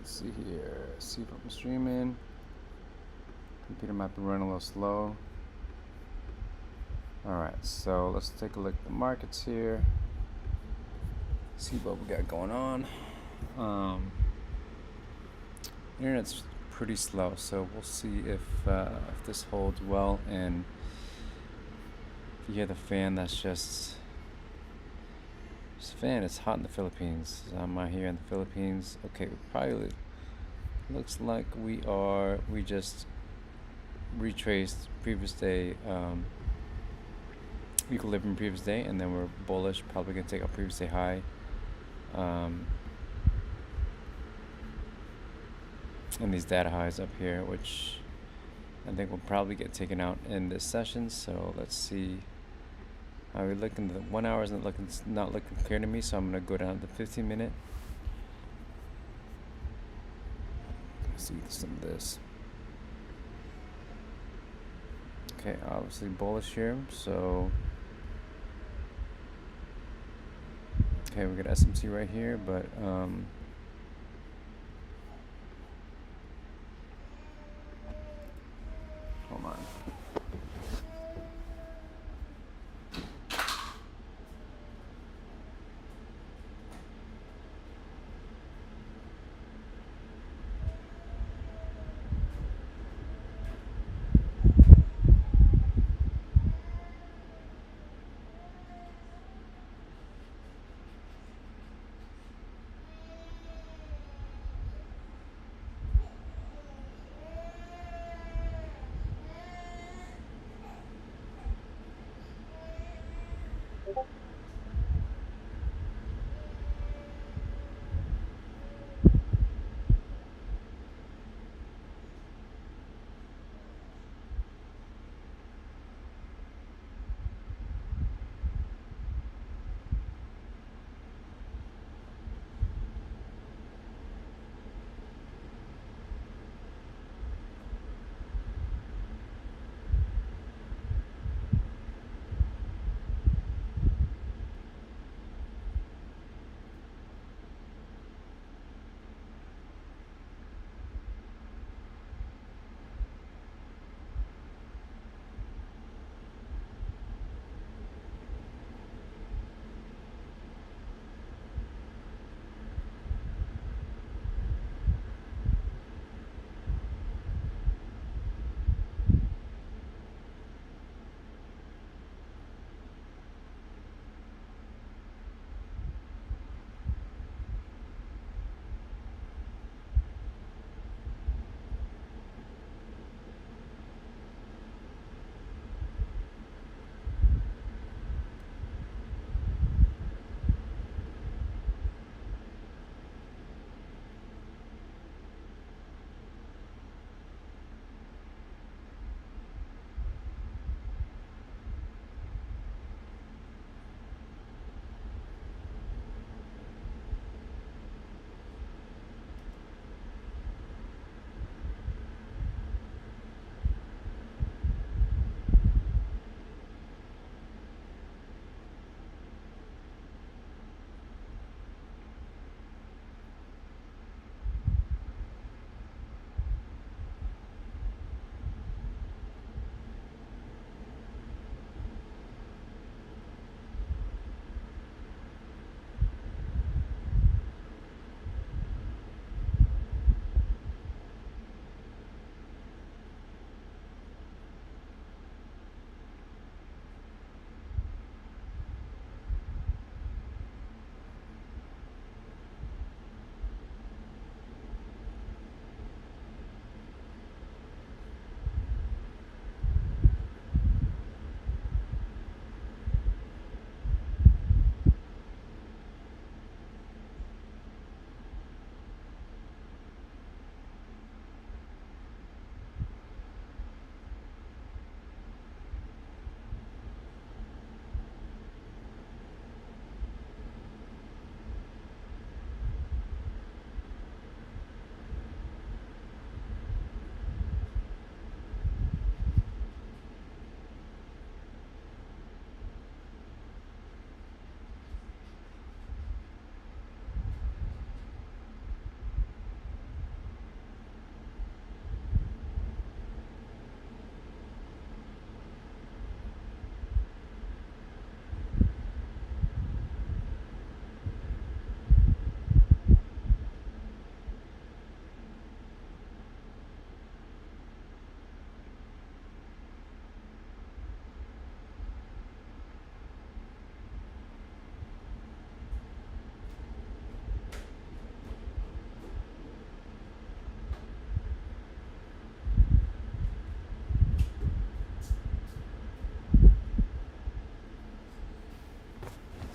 Let's see here. See if I'm streaming. Computer might be running a little slow. Alright, so let's take a look at the markets here. See what we got going on. Internet's pretty slow, so we'll see if this holds well. And if you hear the fan, that's just this fan. It's hot in the Philippines. I'm out here in the Philippines. Okay, we probably looks like we just retraced previous day equilibrium previous day, and then we're bullish, probably gonna take our previous day high, and these data highs up here, which I think will probably get taken out in this session. So let's see how we looking. The 1 hour isn't not looking clear to me, so I'm gonna go down to the 15-minute. See some of this. Okay, obviously bullish here, so okay, we got SMC right here, but hold on.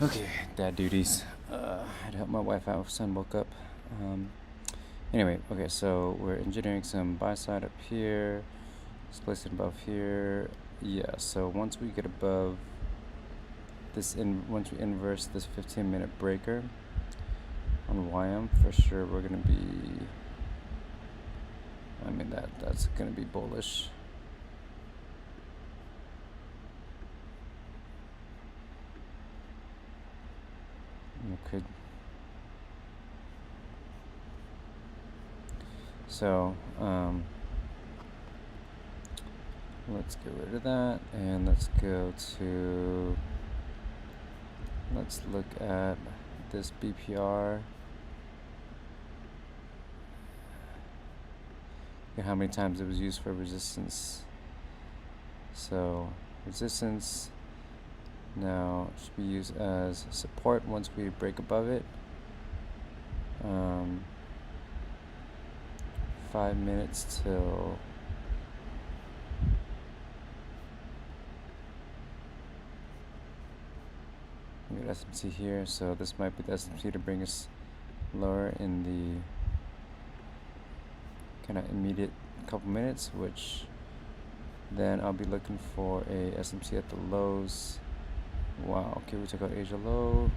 Okay, dad duties. I had to help my wife out. Son woke up. Anyway, okay, so we're engineering some buy side up here. Let's place it above here. Yeah, so once we get above this, once we inverse this 15-minute breaker on YM, for sure we're gonna be. I mean that's gonna be bullish. Okay. So let's get rid of that and let's go to. Let's look at this BPR. How many times it was used for resistance. So resistance now should be used as support once we break above it. 5 minutes till we got SMC here, so this might be the SMC to bring us lower in the kind of immediate couple minutes, which then I'll be looking for a SMC at the lows. Wow, okay, we took out Asia low.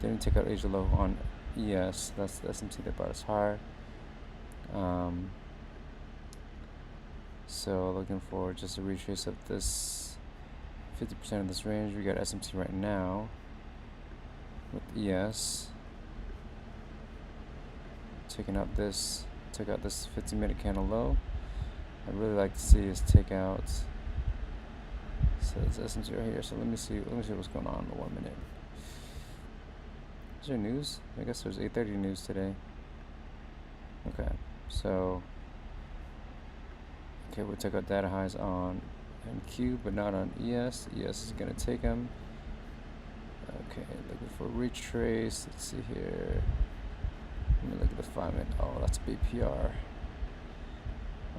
Didn't take out Asia low on ES. That's the SMC that brought us higher. So looking for just a retrace of this 50% of this range. We got SMC right now with ES. Taking out this, took out this 50-minute candle low. I'd really like to see us take out. So it's SMC right here. So let me see what's going on in the 1 minute. Is there news? I guess there's 8:30 news today. Okay, so we took out data highs on NQ, but not on ES. ES is gonna take them. Okay, looking for retrace. Let's see here. Let me look at the 5 minute. Oh, that's BPR.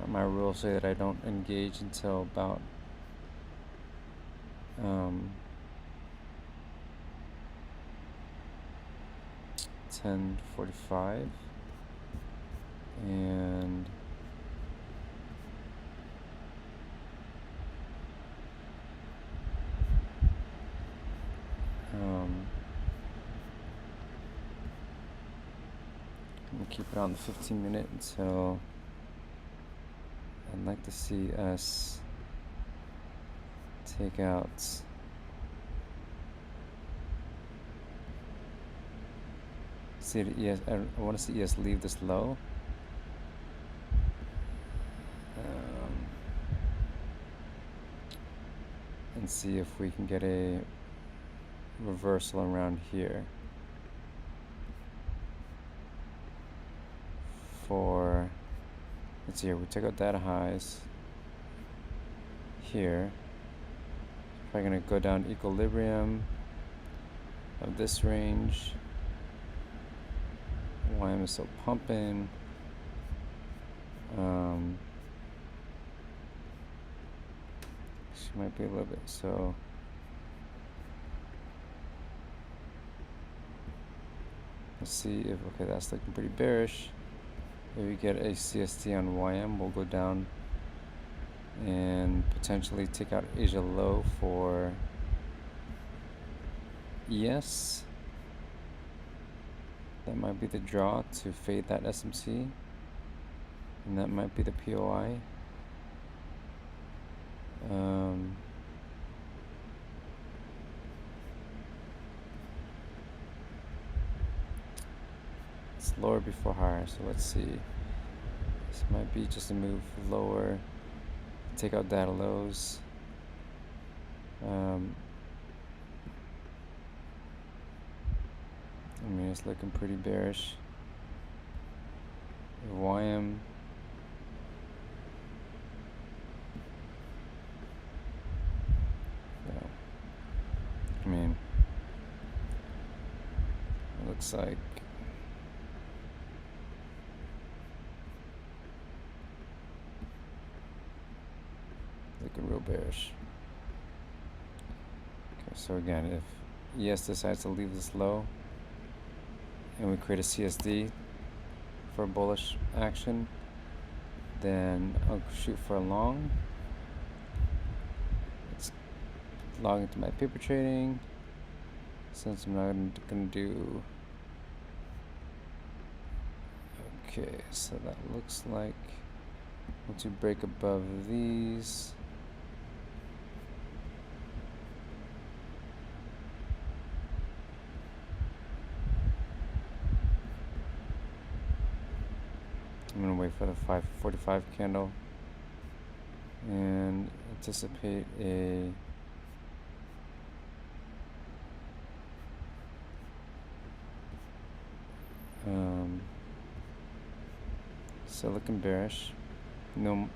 My rules say that I don't engage until about 10:45, and I'm gonna keep it on the 15-minute until I'd like to see us take out. See the ES. I want to see ES leave this low. And see if we can get a reversal around here for, let's see here, we took out data highs here. Probably gonna go down equilibrium of this range. YM is still pumping. She might be a little bit, so let's see if, okay, that's looking pretty bearish. If we get a CST on YM, we'll go down and potentially take out Asia low for ES. That might be the draw to fade that SMC, and that might be the POI. It's lower before higher, so let's see. This might be just a move lower, take out data lows. I mean, it's looking pretty bearish. YM. Yeah. I mean, it looks like looking real bearish. Okay, so again, if ES decides to leave this low and we create a CSD for bullish action, then I'll shoot for a long. Let's log into my paper trading since I'm not gonna do. Okay, so that looks like once you break above these, I'm gonna wait for the 545 candle and anticipate a silicon bearish. No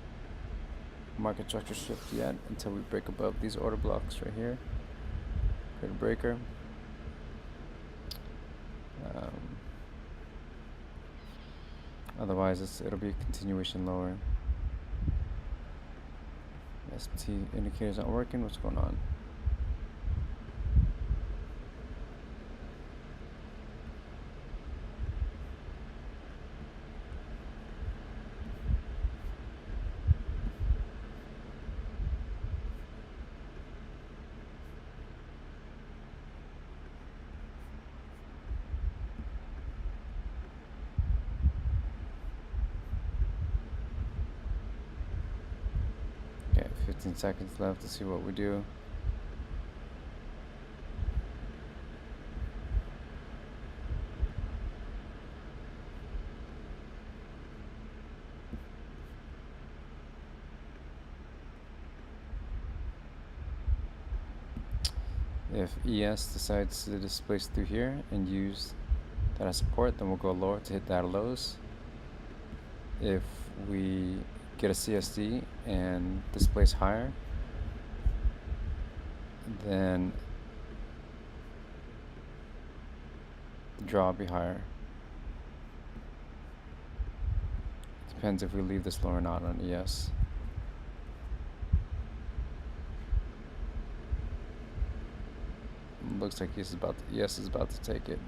market structure shift yet until we break above these order blocks right here. Create a breaker. Otherwise, it'll be a continuation lower. ST indicator's not working. What's going on? Okay, 15 seconds left to see what we do. If ES decides to displace through here and use that as support, then we'll go lower to hit data lows. If we get a CSD and displace higher, then the draw will be higher. Depends if we leave this lower or not on ES. Looks like ES is about to take it.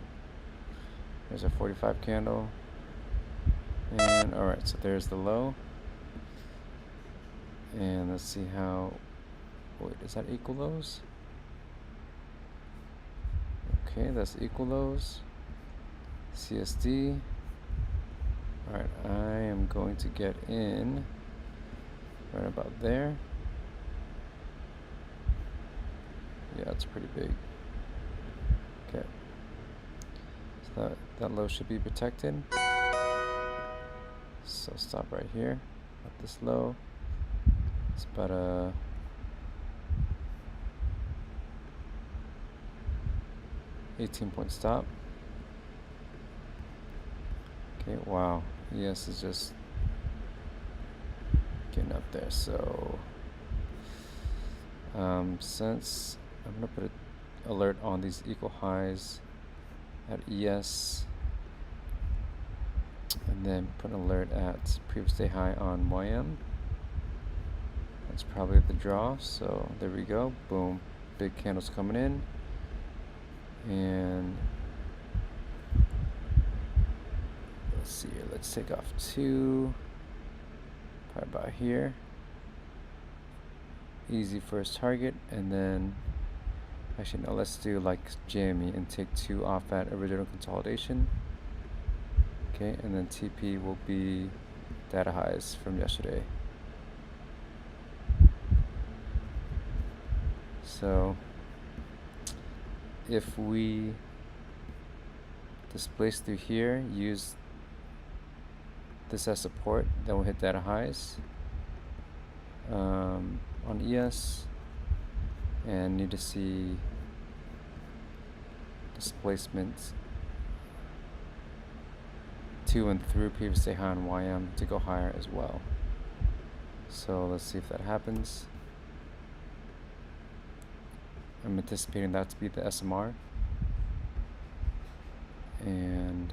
There's a 45 candle. And alright, so there's the low. And let's see how, wait, does that equal lows? Okay, that's equal lows. CSD. Alright, I am going to get in right about there. Yeah, it's pretty big. Okay. So that low should be protected. So stop right here at this low. It's about a 18-point stop. Okay, wow. ES is just getting up there. So since I'm gonna put an alert on these equal highs at ES, and then put an alert at previous day high on YM. That's probably the draw, so there we go. Boom, big candles coming in, and let's see here. Let's take off two, probably about here. Easy first target, and then actually no, let's do like JME and take two off at original consolidation. Okay, and then TP will be data highs from yesterday. So if we displace through here, use this as support, then we'll hit data highs on ES, and need to see displacement to and through previous day high on YM to go higher as well. So let's see if that happens. I'm anticipating that to be the SMR, and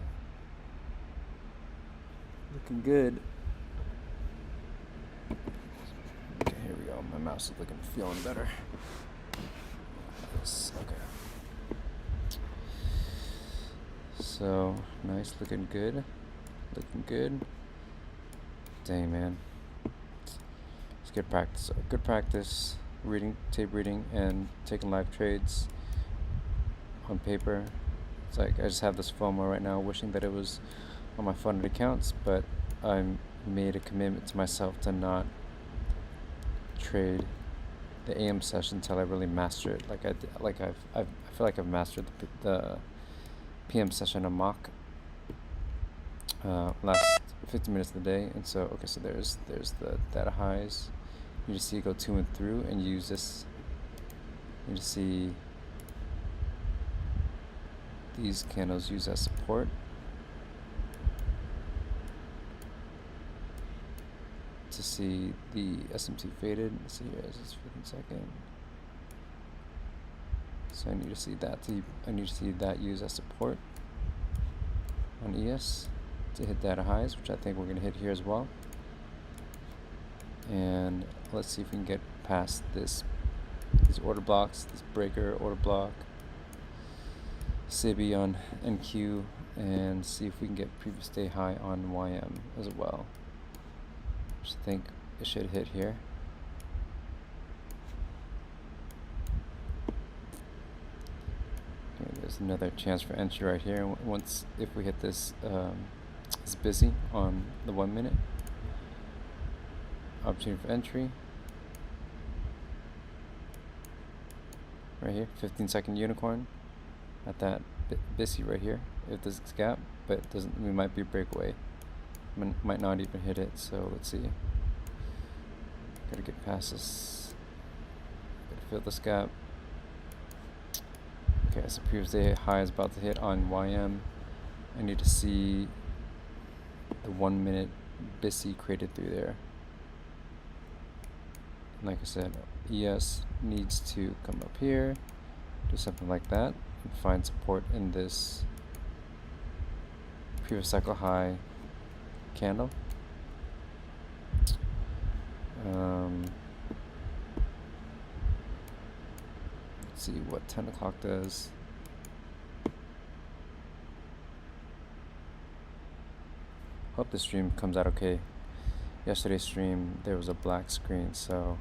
looking good. Okay, here we go. My mouse is feeling better. Yes, okay. So nice, looking good. Looking good. Dang, man. It's good practice. Good practice reading, tape reading, and taking live trades on paper. It's like I just have this FOMO right now, wishing that it was on my funded accounts, but I made a commitment to myself to not trade the AM session until I really master it. I feel like I've mastered the PM session on mock last 50 minutes of the day. And so okay, so there's the data highs. You just see it go to and through, and use this. You just see these candles use as support. To see the SMT faded. Let's see here, is this 15-second? So I need to see that used as support on ES to hit data highs, which I think we're going to hit here as well. And let's see if we can get past these order blocks, this breaker order block, SIBI on NQ, and see if we can get previous day high on YM as well. I think it should hit here. Okay, there's another chance for entry right here. Once, if we hit this, it's busy on the 1 minute. Opportunity for entry. Right here, 15-second unicorn at that busy right here. If this gap, but it doesn't, we might be breakaway. Might not even hit it, so let's see. Gotta get past this. Gotta fill this gap. Okay, so previous day high is about to hit on YM. I need to see the 1 minute BISI created through there. Like I said, ES needs to come up here, do something like that, and find support in this previous cycle high candle. Let's see what 10 o'clock does. Hope the stream comes out okay. Yesterday's stream there was a black screen, so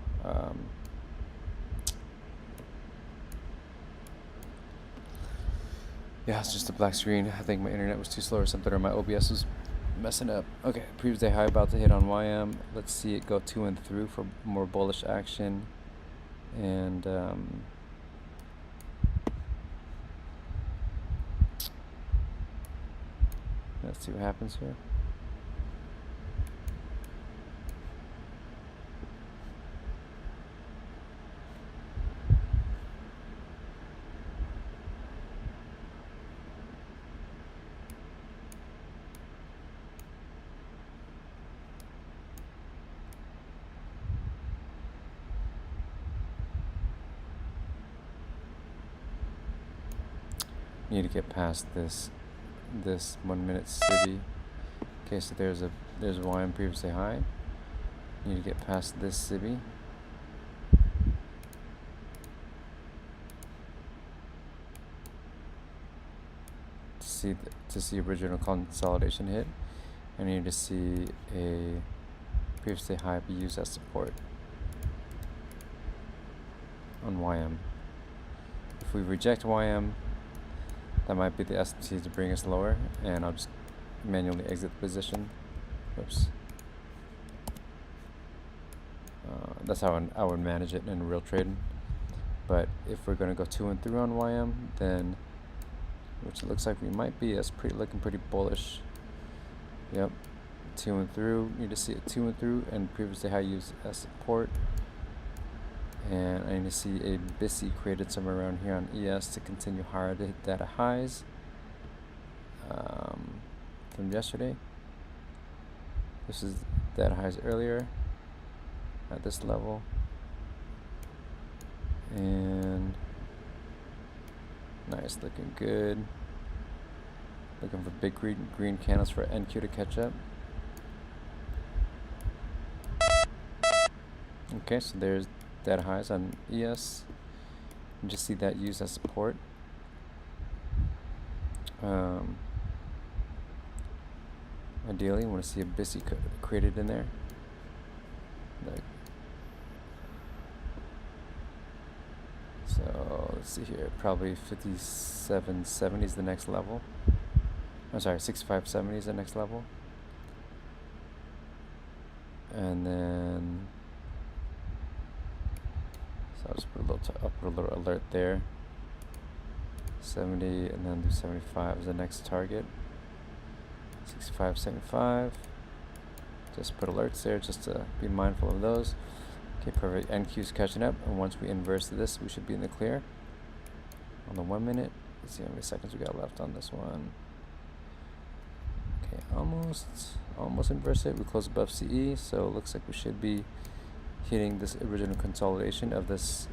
yeah, it's just a black screen. I think my internet was too slow or something, or my OBS was messing up. Okay, previous day high about to hit on YM. Let's see it go to and through for more bullish action. And let's see what happens here. Need to get past this 1 minute SIBI. Okay, so there's YM previously high. Need to get past this SIBI. To see original consolidation hit. I need to see a previously high be used as support on YM. If we reject YM, that might be the SMT to bring us lower, and I'll just manually exit the position. Oops. That's how I would manage it in real trading. But if we're going to go to and through on YM, then, which it looks like we might be, that's looking pretty bullish. Yep, to and through. Need to see it to and through, and previously high used as support. And I need to see a BISI created somewhere around here on ES to continue higher to hit data highs from yesterday. This is data highs earlier at this level. And nice, looking good. Looking for big green candles for NQ to catch up. Okay, so there's data highs on ES. You just see that used as support. Ideally, you want to see a BISI created in there. Like, so let's see here, probably 5770 is the next level. I'm sorry, 6570 is the next level. And then, so I'll just put a little, I'll put a little alert there. 70, and then do 75 as the next target. 65, 75. Just put alerts there just to be mindful of those. Okay, perfect. NQ's catching up, and once we inverse this, we should be in the clear. On the 1 minute, let's see how many seconds we got left on this one. Okay, almost inverse it. We close above CE, so it looks like we should be hitting this original consolidation of this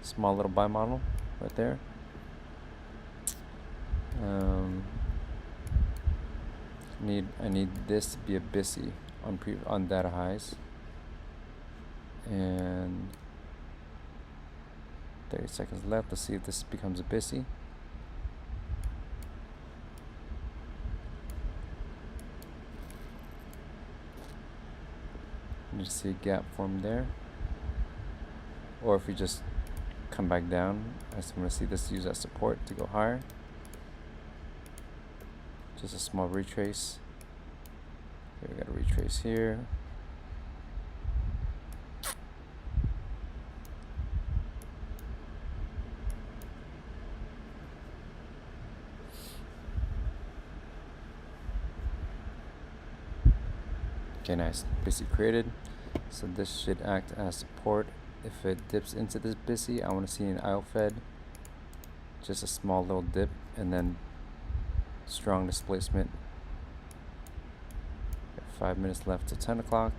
small little buy model right there. I need this to be a BISI on data highs, and 30 seconds left. Let's see if this becomes a BISI. Need to see a gap form there, or if we just come back down, I just want to see this use as support to go higher. Just a small retrace. Here we got a retrace here. Okay, nice. BISI created. So this should act as support. If it dips into this BISI, I want to see an IOFED. Just a small little dip, and then strong displacement. Got 5 minutes left to 10 o'clock.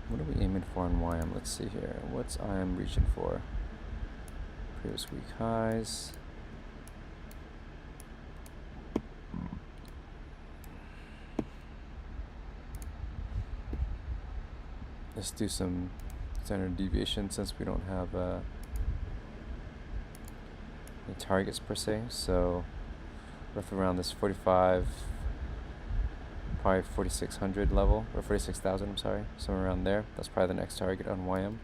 What are we aiming for on YM? Let's see here. What's IM reaching for? Previous week highs. Let's do some standard deviation since we don't have any targets per se. So roughly around this 45, probably 4600 level, or 46,000, I'm sorry, somewhere around there. That's probably the next target on YM.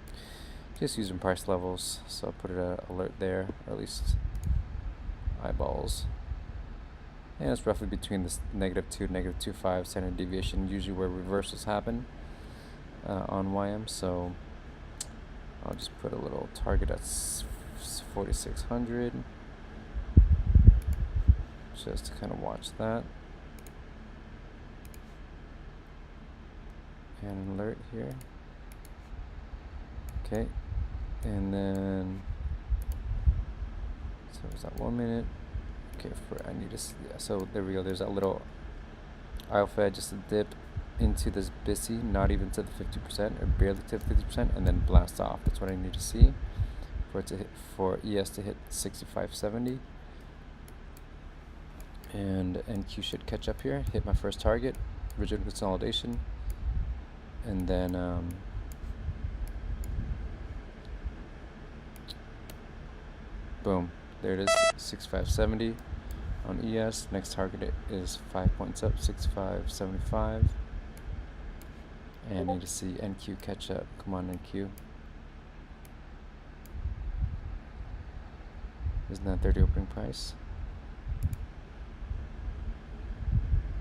Just using price levels, so I'll put it alert there, or at least eyeballs. And it's roughly between this -2, -2.5 standard deviation, usually where reversals happen on YM. So I'll just put a little target at 4600, just to kind of watch that. And alert here. Okay, and then so is that 1 minute? Okay, I need to see. Yeah, so there we go. There's that little IOFED, just a dip into this BISI, not even to the 50%, or barely to the 50%, and then blast off. That's what I need to see for it to hit, for ES to hit 6570. And NQ should catch up here, hit my first target, rigid consolidation, and then boom, there it is, 6570 on ES. Next target is 5 points up, 6575. And I need to see NQ catch up. Come on, NQ. Isn't that 30 opening price?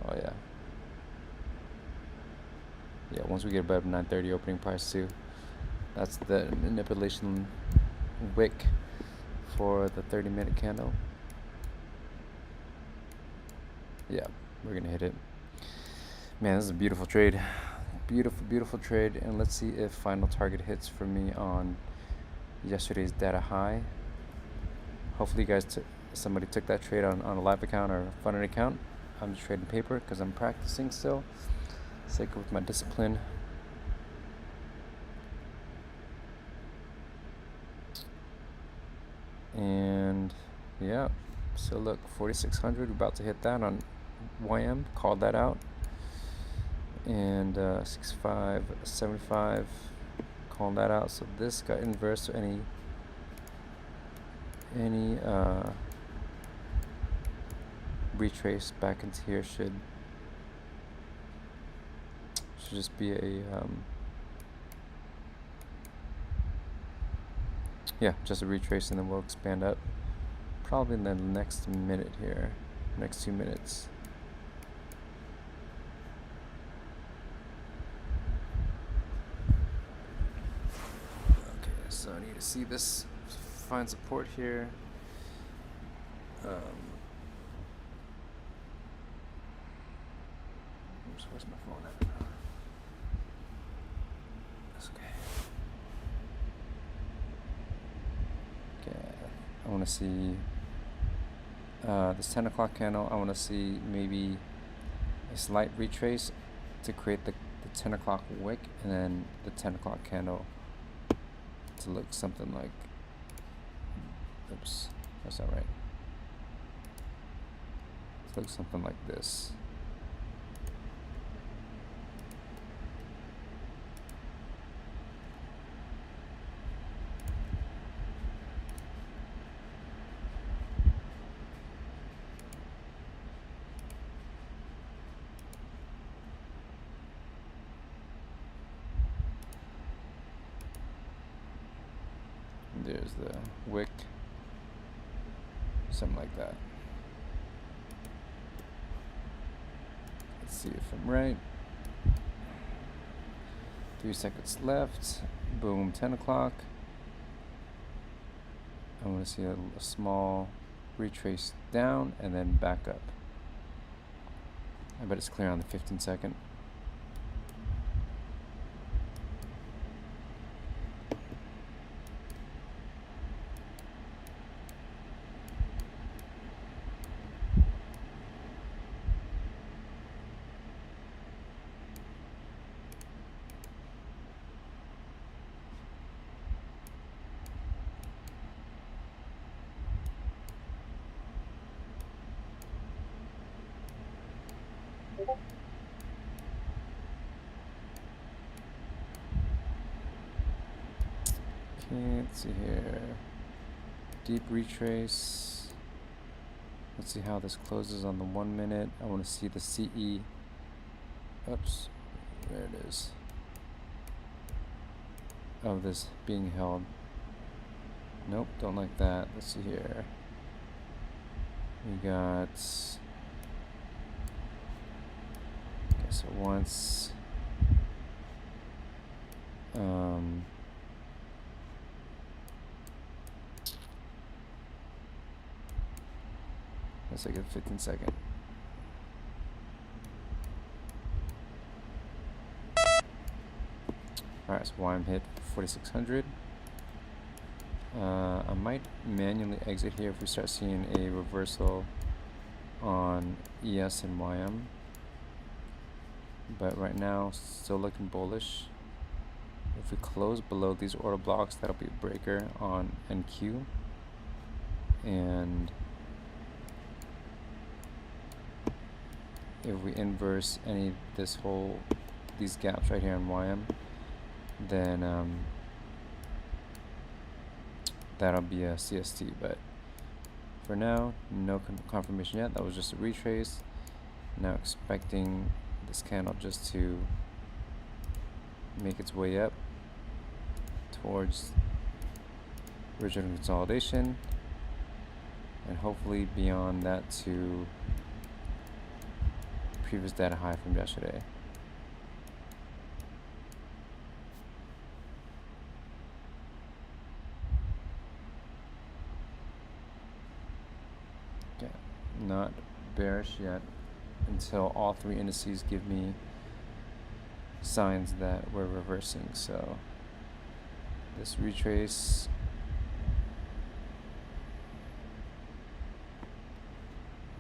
Oh yeah. Yeah, once we get above 930 opening price too, that's the manipulation wick for the 30-minute candle. Yeah, we're gonna hit it. Man, this is a beautiful trade. Beautiful trade. And let's see if final target hits for me on yesterday's data high. Hopefully you guys somebody took that trade on a live account or a funded account. I'm just trading paper because I'm practicing still. Sake with my discipline. And yeah, so look, 4600, we're about to hit that on YM, called that out. And 6575, calling that out. So this got inverse, so any retrace back into here should just be a yeah, just a retrace, and then we'll expand up probably in the next minute here, next 2 minutes. Okay, so I need to see this, find support here. Oops, where's my phone at? That's okay. Okay, I want to see this 10 o'clock candle. I want to see maybe a slight retrace to create the 10 o'clock wick, and then the 10 o'clock candle to look something like, oops, that's not right. To look something like this. There's the wick, something like that. Let's see if I'm right. 3 seconds left. Boom, 10 o'clock. I want to see a small retrace down and then back up. I bet it's clear on the 15-second. Okay, let's see here. Deep retrace. Let's see how this closes on the 1 minute. I want to see the CE. Oops, there it is. Of this being held. Nope, don't like that. Let's see here. We got. Okay, so once. Let's take a 15-second. Alright, so YM hit 4600. I might manually exit here if we start seeing a reversal on ES and YM. But right now, still looking bullish. If we close below these order blocks, that'll be a breaker on NQ. And if we inverse these gaps right here on YM, then that'll be a CST. But for now, no confirmation yet. That was just a retrace. Now expecting this candle just to make its way up towards original consolidation, and hopefully beyond that to previous data high from yesterday. Okay, not bearish yet until all 3 indices give me signs that we're reversing. So this retrace,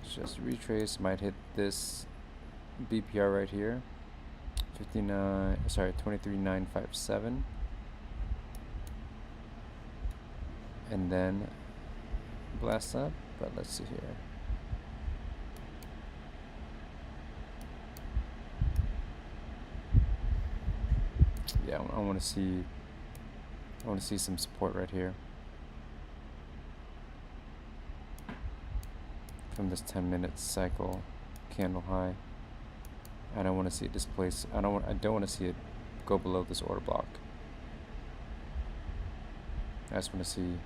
it's just a retrace, might hit this BPR right here, 23,957, and then blast up. But let's see here. Yeah, I want to see some support right here. from this 10-minute cycle candle high. I don't want to see it displace. I don't want to see it go below this order block. I just want to see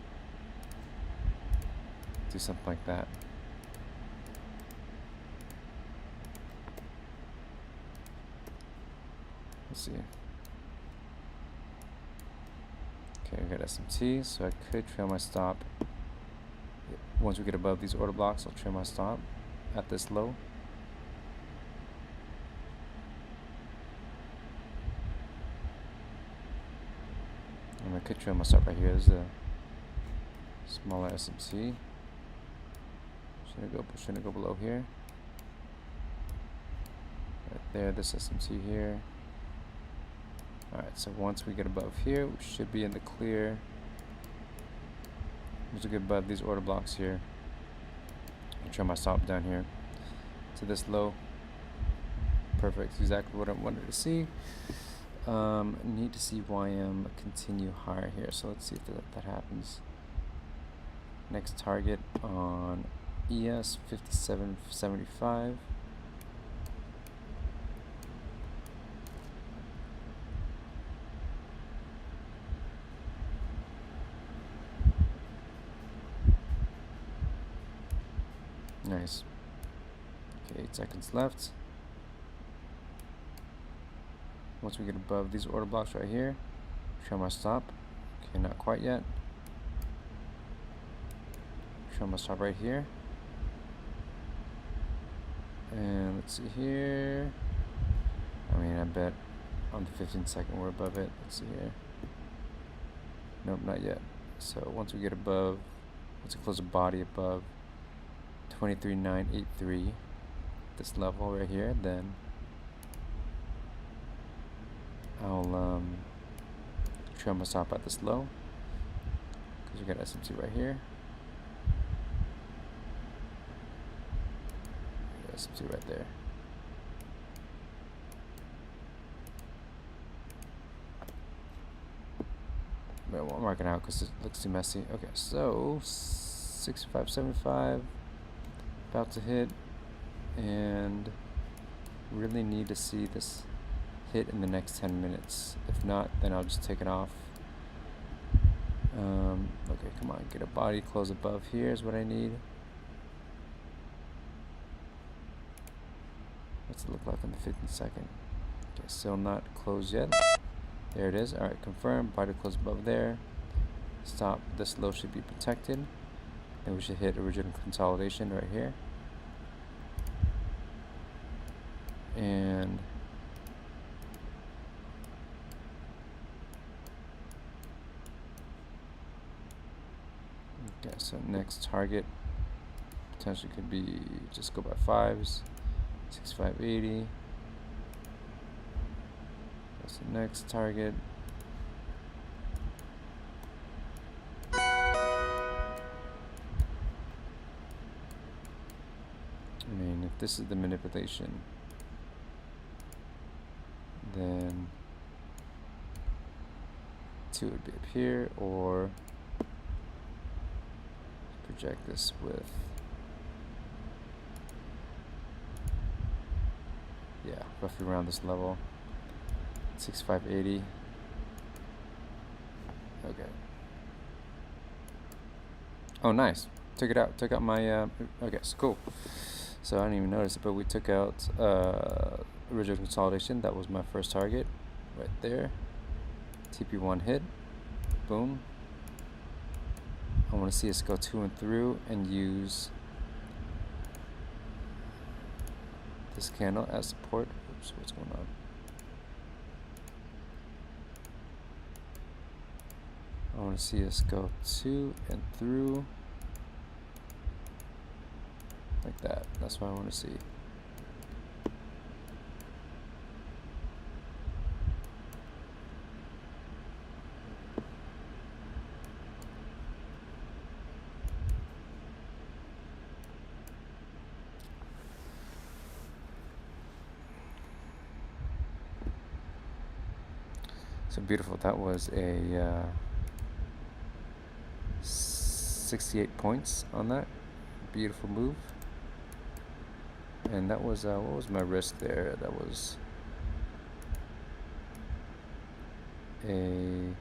do something like that. Let's see. Okay, I got SMT, so I could trail my stop. Once we get above these order blocks, I'll trail my stop at this low. And I could trail my stop right here. There's a smaller SMC. Shouldn't go below here. Right there, this SMC here. Alright, so once we get above here, we should be in the clear. Once we get above these order blocks here, I'll try my stop down here to this low. Perfect, exactly what I wanted to see. Need to see YM continue higher here, so let's see if that happens. Next target on ES 5775. Nice. Okay, 8 seconds left. Once we get above these order blocks right here, show my stop. Okay, not quite yet. Show my stop right here. And let's see here. I mean, I bet on the 15-second we're above it. Let's see here. Nope, not yet. So once we get above, once we close the body above 23,983, this level right here, then I'll trail my stop at this low, because we got SMT right here. SMT right there. But I won't mark it out because it looks too messy. Okay, so 65.75 about to hit, and really need to see this hit in the next 10 minutes. If not, then I'll just take it off. Okay, come on, get a body close above here is what I need. What's it look like on the 15-second? Okay, still not closed yet. There it is. Alright, confirm. Body close above there. Stop. This low should be protected. Then we should hit original consolidation right here. And okay, so next target potentially could be just go by fives. 6580. That's the next target. I mean, if this is the manipulation, then 2 would be up here, or project this with, yeah, roughly around this level, 6580. Okay. Oh, nice. Took it out. Took out my. Okay, so cool. So I didn't even notice it, but we took out original consolidation. That was my first target, right there. TP1 hit. Boom. I want to see us go to and through and use this candle as support. Oops, what's going on? I want to see us go to and through like that. That's what I want to see. So beautiful. That was a 68 points on that. Beautiful move. And that was what was my risk there? That was a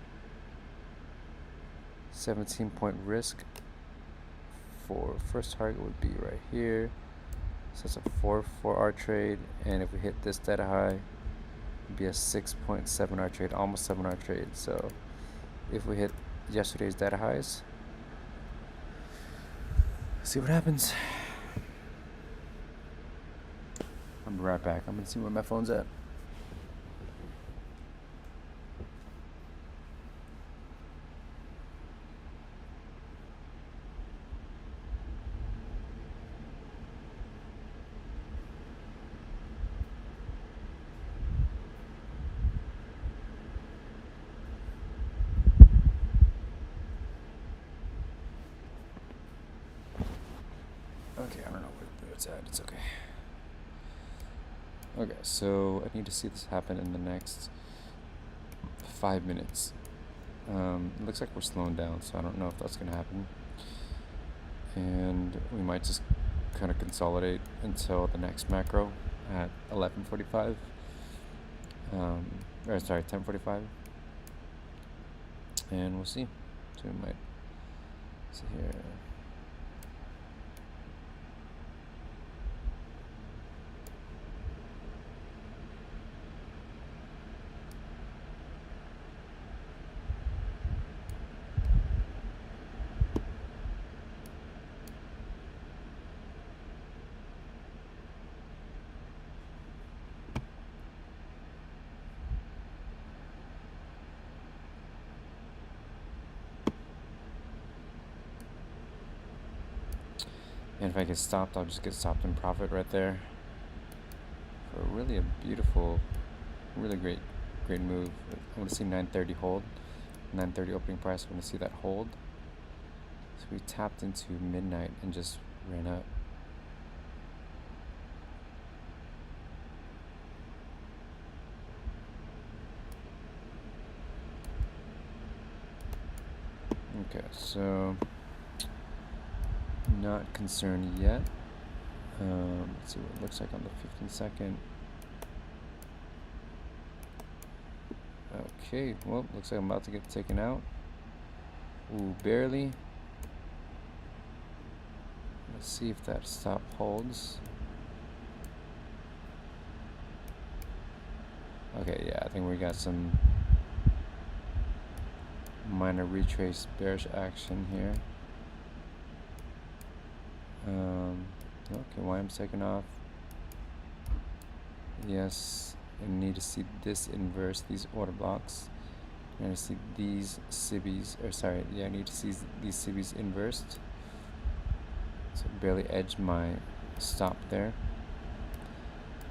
17-point risk. For first target would be right here. So it's a 4-4 trade, and if we hit this data high, it'd be a 6.7 trade, almost 7 trade. So if we hit yesterday's data highs, see what happens. I'll be right back. I'm gonna see where my phone's at. Okay, I don't know where it's at. It's okay. Okay, so I need to see this happen in the next 5 minutes. It looks like we're slowing down, so I don't know if that's going to happen. And we might just kind of consolidate until the next macro at 11:45. Or sorry, 10:45. And we'll see. So we might see here. And if I get stopped, I'll just get stopped in profit right there. For really a beautiful, really great move. I want to see 930 hold, 930 opening price. I want to see that hold. So we tapped into midnight and just ran up. Okay, so not concerned yet. Let's see what it looks like on the 15-second. Okay, well, looks like I'm about to get taken out. Ooh, barely. Let's see if that stop holds. Okay, yeah, I think we got some minor retrace bearish action here. Okay, YM's taking off. Yes, I need to see this inverse, these order blocks. I need to see these SIBIs, or sorry, yeah, I need to see these SIBIs inversed. So barely edged my stop there.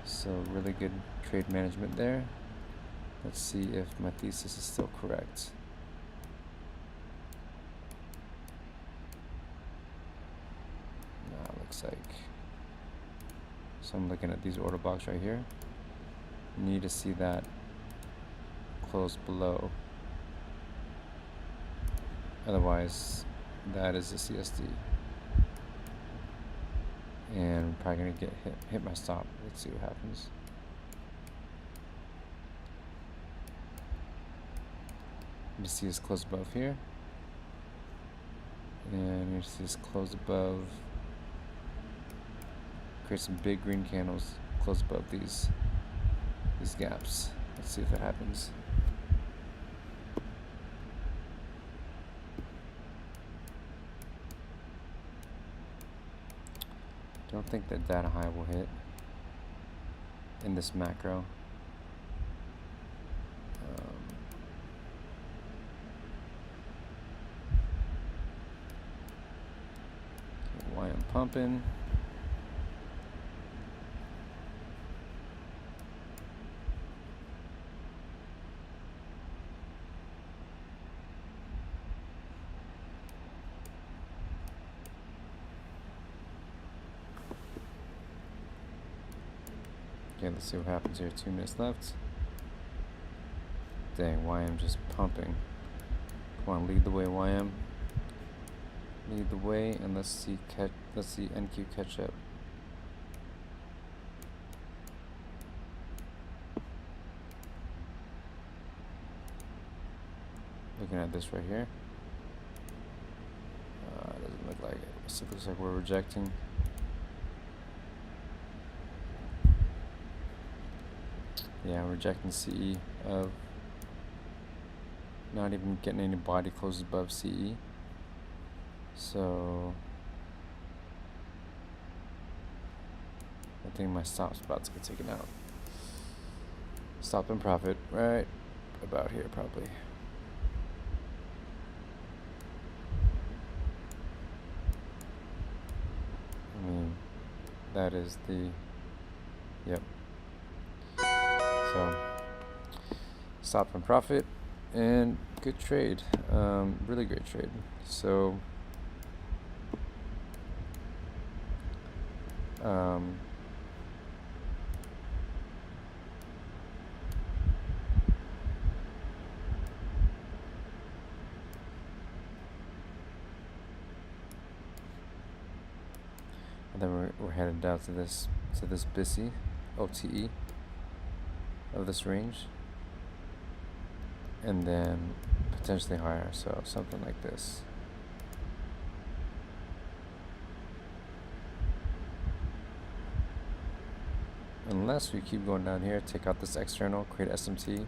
So really good trade management there. Let's see if my thesis is still correct. Looks like, so I'm looking at these order blocks right here. Need to see that close below, otherwise that is a CSD, and I'm probably gonna get hit my stop. Let's see what happens. You see this close above here, and you see this close above. Create some big green candles close above these gaps. Let's see if that happens. Don't think that data high will hit in this macro. Why I'm pumping. Okay, let's see what happens here. 2 minutes left. Dang, YM just pumping. Come on, lead the way, YM. Lead the way, and let's see NQ catch up. looking at this right here. Doesn't look like it. So it looks like we're rejecting. Yeah, we're rejecting CE of not even getting any body closes above CE. So I think my stop's about to get taken out. Stop and profit right about here probably. I mean, that is the, yep. So stop and profit and good trade, really great trade. So and then we're headed down to this BISI OTE of this range, and then potentially higher, so something like this. Unless we keep going down here, take out this external, create SMT,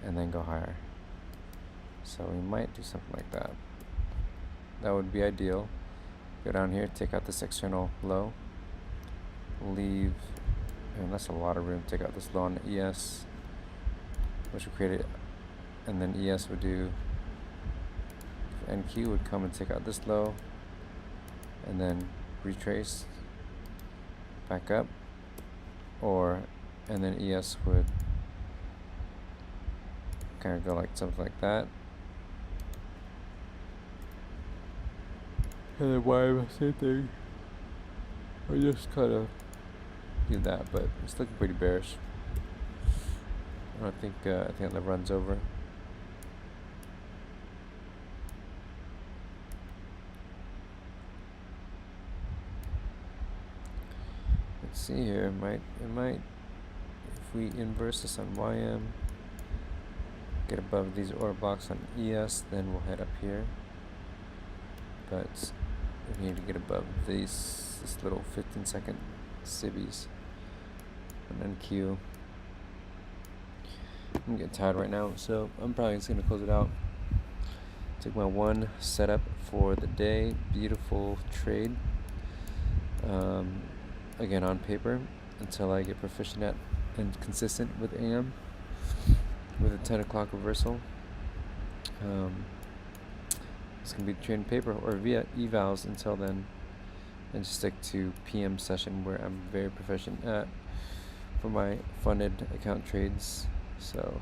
and then go higher. So we might do something like that. That would be ideal. Go down here, take out this external low, leave, and that's a lot of room. Take out this low on the ES, which would create it, and then ES would do, NQ would come and take out this low, and then retrace back up, and then ES would kind of go like something like that. And then YM, same thing. Or just kind of do that, but it's looking pretty bearish. I think that runs over. Let's see here. It might if we inverse this on YM, get above these order blocks on ES, then we'll head up here. But we need to get above this little 15-second civvies on NQ. I'm getting tired right now, so I'm probably just gonna close it out. Take my one setup for the day. Beautiful trade. Again, on paper, until I get proficient at and consistent with AM with a 10 o'clock reversal. It's going to be trading paper or via evals until then, and just stick to PM session where I'm very proficient at for my funded account trades. So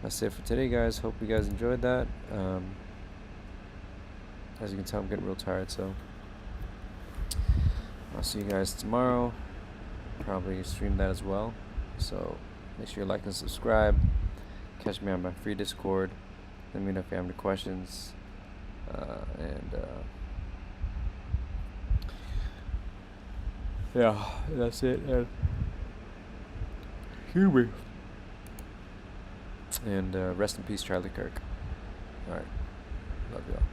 that's it for today, guys. Hope you guys enjoyed that. As you can tell, I'm getting real tired, so I'll see you guys tomorrow. Probably stream that as well. So make sure you like and subscribe. Catch me on my free Discord. Let me know if you have any questions. Yeah, that's it. And rest in peace, Charlie Kirk. Alright. Love y'all.